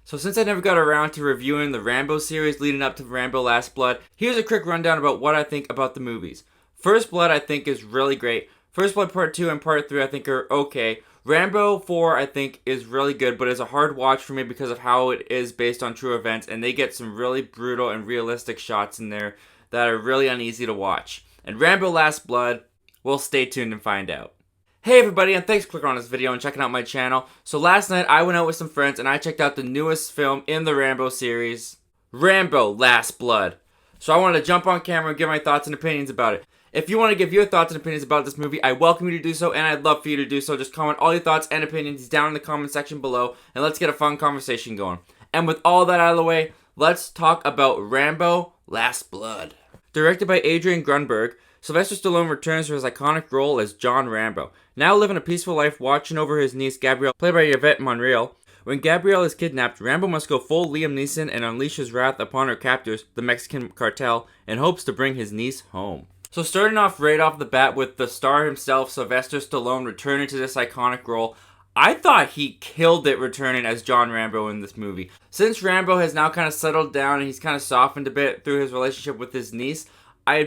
So since I never got around to reviewing the Rambo series leading up to Rambo Last Blood, here's a quick rundown about what I think about the movies. First Blood I think is really great. First Blood Part 2 and Part 3 I think are okay. Rambo 4 I think is really good, but is a hard watch for me because of how it is based on true events, and they get some really brutal and realistic shots in there that are really uneasy to watch. And Rambo Last Blood, well, stay tuned and find out. Hey everybody, and thanks for clicking on this video and checking out my channel. So last night I went out with some friends and I checked out the newest film in the Rambo series, Rambo Last Blood. So I wanted to jump on camera and give my thoughts and opinions about it. If you want to give your thoughts and opinions about this movie, I welcome you to do so, and I'd love for you to do so. Just comment all your thoughts and opinions down in the comment section below, and let's get a fun conversation going. And with all that out of the way, let's talk about Rambo Last Blood. Directed by Adrian Grunberg, Sylvester Stallone returns for his iconic role as John Rambo, now living a peaceful life watching over his niece Gabrielle, played by Yvette Monreal. When Gabrielle is kidnapped, Rambo must go full Liam Neeson and unleash his wrath upon her captors, the Mexican cartel, in hopes to bring his niece home. So starting off right off the bat with the star himself, Sylvester Stallone, returning to this iconic role, I thought he killed it returning as John Rambo in this movie. Since Rambo has now kind of settled down and he's kind of softened a bit through his relationship with his niece, I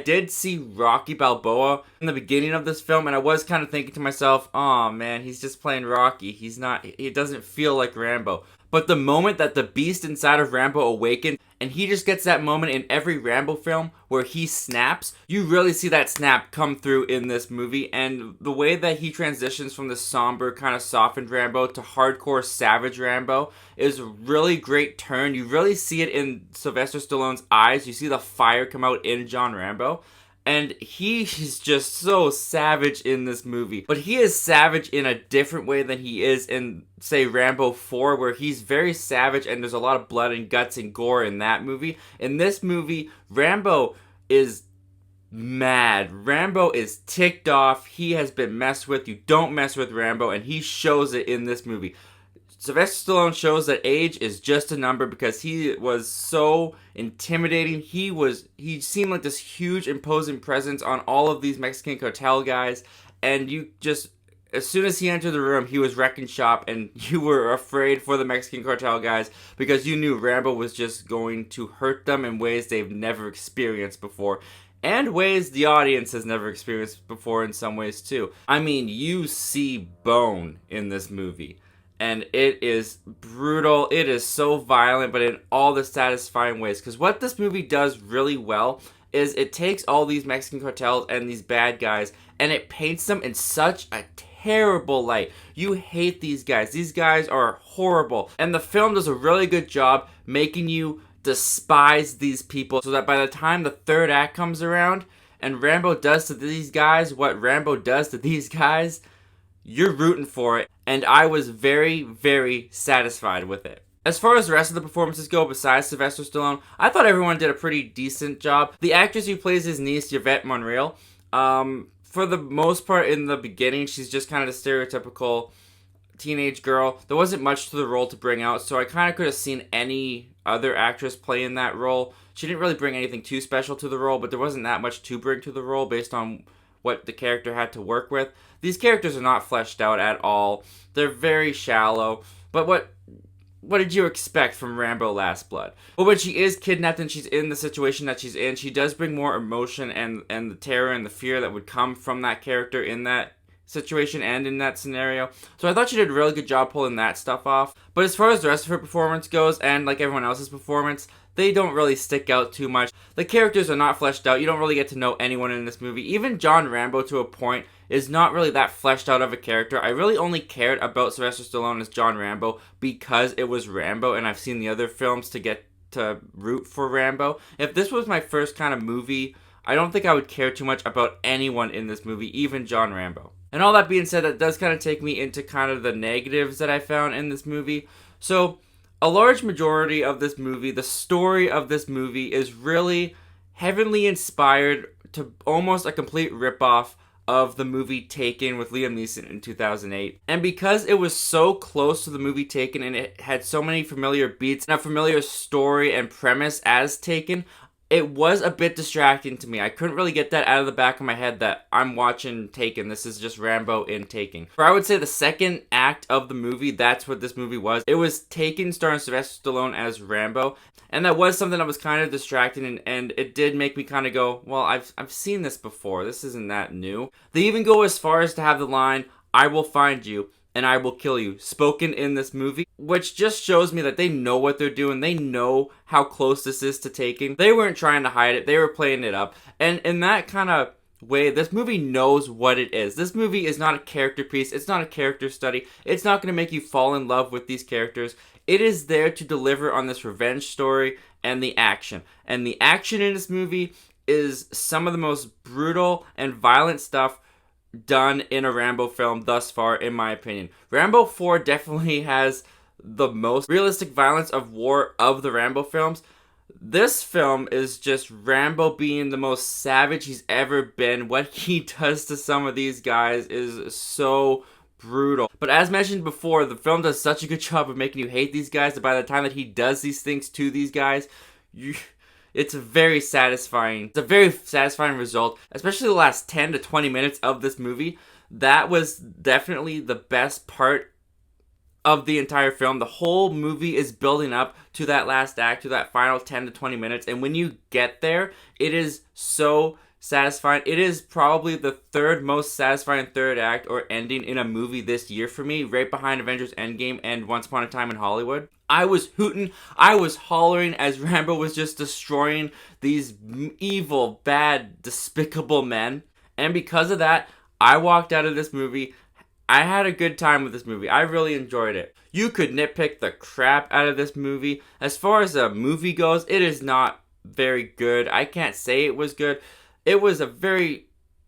did see Rocky Balboa in the beginning of this film, and I was kind of thinking to myself, oh man, he's just playing Rocky. He doesn't feel like Rambo. But the moment that the beast inside of Rambo awakened, and he just gets that moment in every Rambo film where he snaps, you really see that snap come through in this movie. And the way that he transitions from the somber, kind of softened Rambo to hardcore savage Rambo is a really great turn. You really see it in Sylvester Stallone's eyes. You see the fire come out in John Rambo. And he is just so savage in this movie. But he is savage in a different way than he is in, say, Rambo 4, where he's very savage and there's a lot of blood and guts and gore in that movie. In this movie, Rambo is mad. Rambo is ticked off. He has been messed with. You don't mess with Rambo, and he shows it in this movie. Sylvester Stallone shows that age is just a number because he was so intimidating. He seemed like this huge imposing presence on all of these Mexican cartel guys, and as soon as he entered the room, he was wrecking shop, and you were afraid for the Mexican cartel guys because you knew Rambo was just going to hurt them in ways they've never experienced before. And ways the audience has never experienced before in some ways too. I mean, you see bone in this movie. And it is brutal, it is so violent, but in all the satisfying ways. Because what this movie does really well is it takes all these Mexican cartels and these bad guys, and it paints them in such a terrible light. You hate these guys. These guys are horrible. And the film does a really good job making you despise these people, so that by the time the third act comes around, and Rambo does to these guys what Rambo does to these guys, you're rooting for it, and I was very, very satisfied with it. As far as the rest of the performances go, besides Sylvester Stallone, I thought everyone did a pretty decent job. The actress who plays his niece, Yvette Monreal, for the most part in the beginning, she's just kind of the stereotypical teenage girl. There wasn't much to the role to bring out, so I kind of could have seen any other actress play in that role. She didn't really bring anything too special to the role, but there wasn't that much to bring to the role based on what the character had to work with. These characters are not fleshed out at all. They're very shallow. But what did you expect from Rambo Last Blood? Well, when she is kidnapped and she's in the situation that she's in, she does bring more emotion and the terror and the fear that would come from that character in that situation and in that scenario. So I thought she did a really good job pulling that stuff off. But as far as the rest of her performance goes, and like everyone else's performance, they don't really stick out too much. The characters are not fleshed out. You don't really get to know anyone in this movie. Even John Rambo, to a point, is not really that fleshed out of a character. I really only cared about Sylvester Stallone as John Rambo because it was Rambo, and I've seen the other films to get to root for Rambo. If this was my first kind of movie, I don't think I would care too much about anyone in this movie, even John Rambo. And all that being said, that does kind of take me into kind of the negatives that I found in this movie. So, a large majority of this movie, the story of this movie, is really heavily inspired to almost a complete ripoff of the movie Taken with Liam Neeson in 2008. And because it was so close to the movie Taken and it had so many familiar beats and a familiar story and premise as Taken, it was a bit distracting to me. I couldn't really get that out of the back of my head that I'm watching Taken. This is just Rambo in Taken. Or I would say the second act of the movie, that's what this movie was. It was Taken starring Sylvester Stallone as Rambo. And that was something that was kind of distracting, and it did make me kind of go, well, I've seen this before. This isn't that new. They even go as far as to have the line, "I will find you and I will kill you," spoken in this movie, which just shows me that they know what they're doing. They know how close this is to Taking. They weren't trying to hide it. They were playing it up. And in that kind of way, this movie knows what it is. This movie is not a character piece. It's not a character study. It's not going to make you fall in love with these characters. It is there to deliver on this revenge story and the action. And the action in this movie is some of the most brutal and violent stuff done in a Rambo film thus far, in my opinion. Rambo 4 definitely has the most realistic violence of war of the Rambo films. This film is just Rambo being the most savage he's ever been. What he does to some of these guys is so brutal. But as mentioned before, the film does such a good job of making you hate these guys that by the time that he does these things to these guys, it's very satisfying. It's a very satisfying result, especially the last 10 to 20 minutes of this movie. That was definitely the best part of the entire film. The whole movie is building up to that last act, to that final 10 to 20 minutes. And when you get there, it is so satisfying. It is probably the third most satisfying third act or ending in a movie this year for me, right behind Avengers Endgame and Once Upon a Time in Hollywood. I was hooting, I was hollering as Rambo was just destroying these evil, bad, despicable men. And because of that, I walked out of this movie. I had a good time with this movie. I really enjoyed it. You could nitpick the crap out of this movie. As far as a movie goes, it is not very good. I can't say it was good. It was a very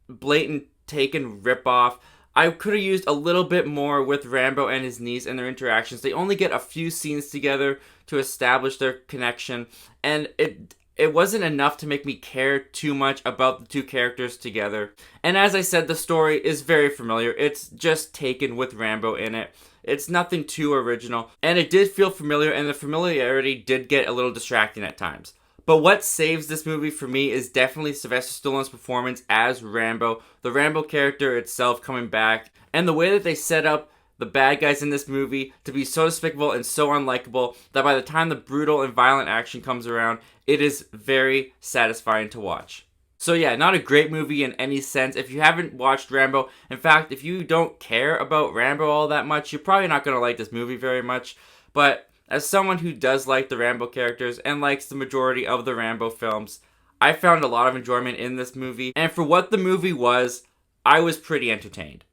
blatant Taken ripoff. I could have used a little bit more with Rambo and his niece and their interactions. They only get a few scenes together to establish their connection, and it wasn't enough to make me care too much about the two characters together. And as I said, the story is very familiar. It's just Taken with Rambo in it. It's nothing too original, and it did feel familiar, and the familiarity did get a little distracting at times. But what saves this movie for me is definitely Sylvester Stallone's performance as Rambo, the Rambo character itself coming back, and the way that they set up the bad guys in this movie to be so despicable and so unlikable that by the time the brutal and violent action comes around, it is very satisfying to watch. So yeah, not a great movie in any sense. If you haven't watched Rambo, in fact, if you don't care about Rambo all that much, you're probably not going to like this movie very much. But as someone who does like the Rambo characters and likes the majority of the Rambo films, I found a lot of enjoyment in this movie. And for what the movie was, I was pretty entertained.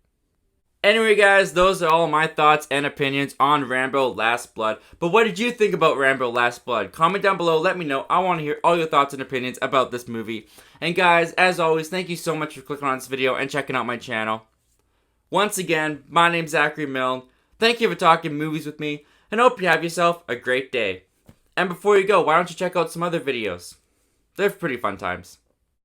Anyway guys, those are all my thoughts and opinions on Rambo Last Blood. But what did you think about Rambo Last Blood? Comment down below, let me know. I want to hear all your thoughts and opinions about this movie. And guys, as always, thank you so much for clicking on this video and checking out my channel. Once again, my name's Zachary Milne. Thank you for talking movies with me, and hope you have yourself a great day. And before you go, why don't you check out some other videos? They're pretty fun times.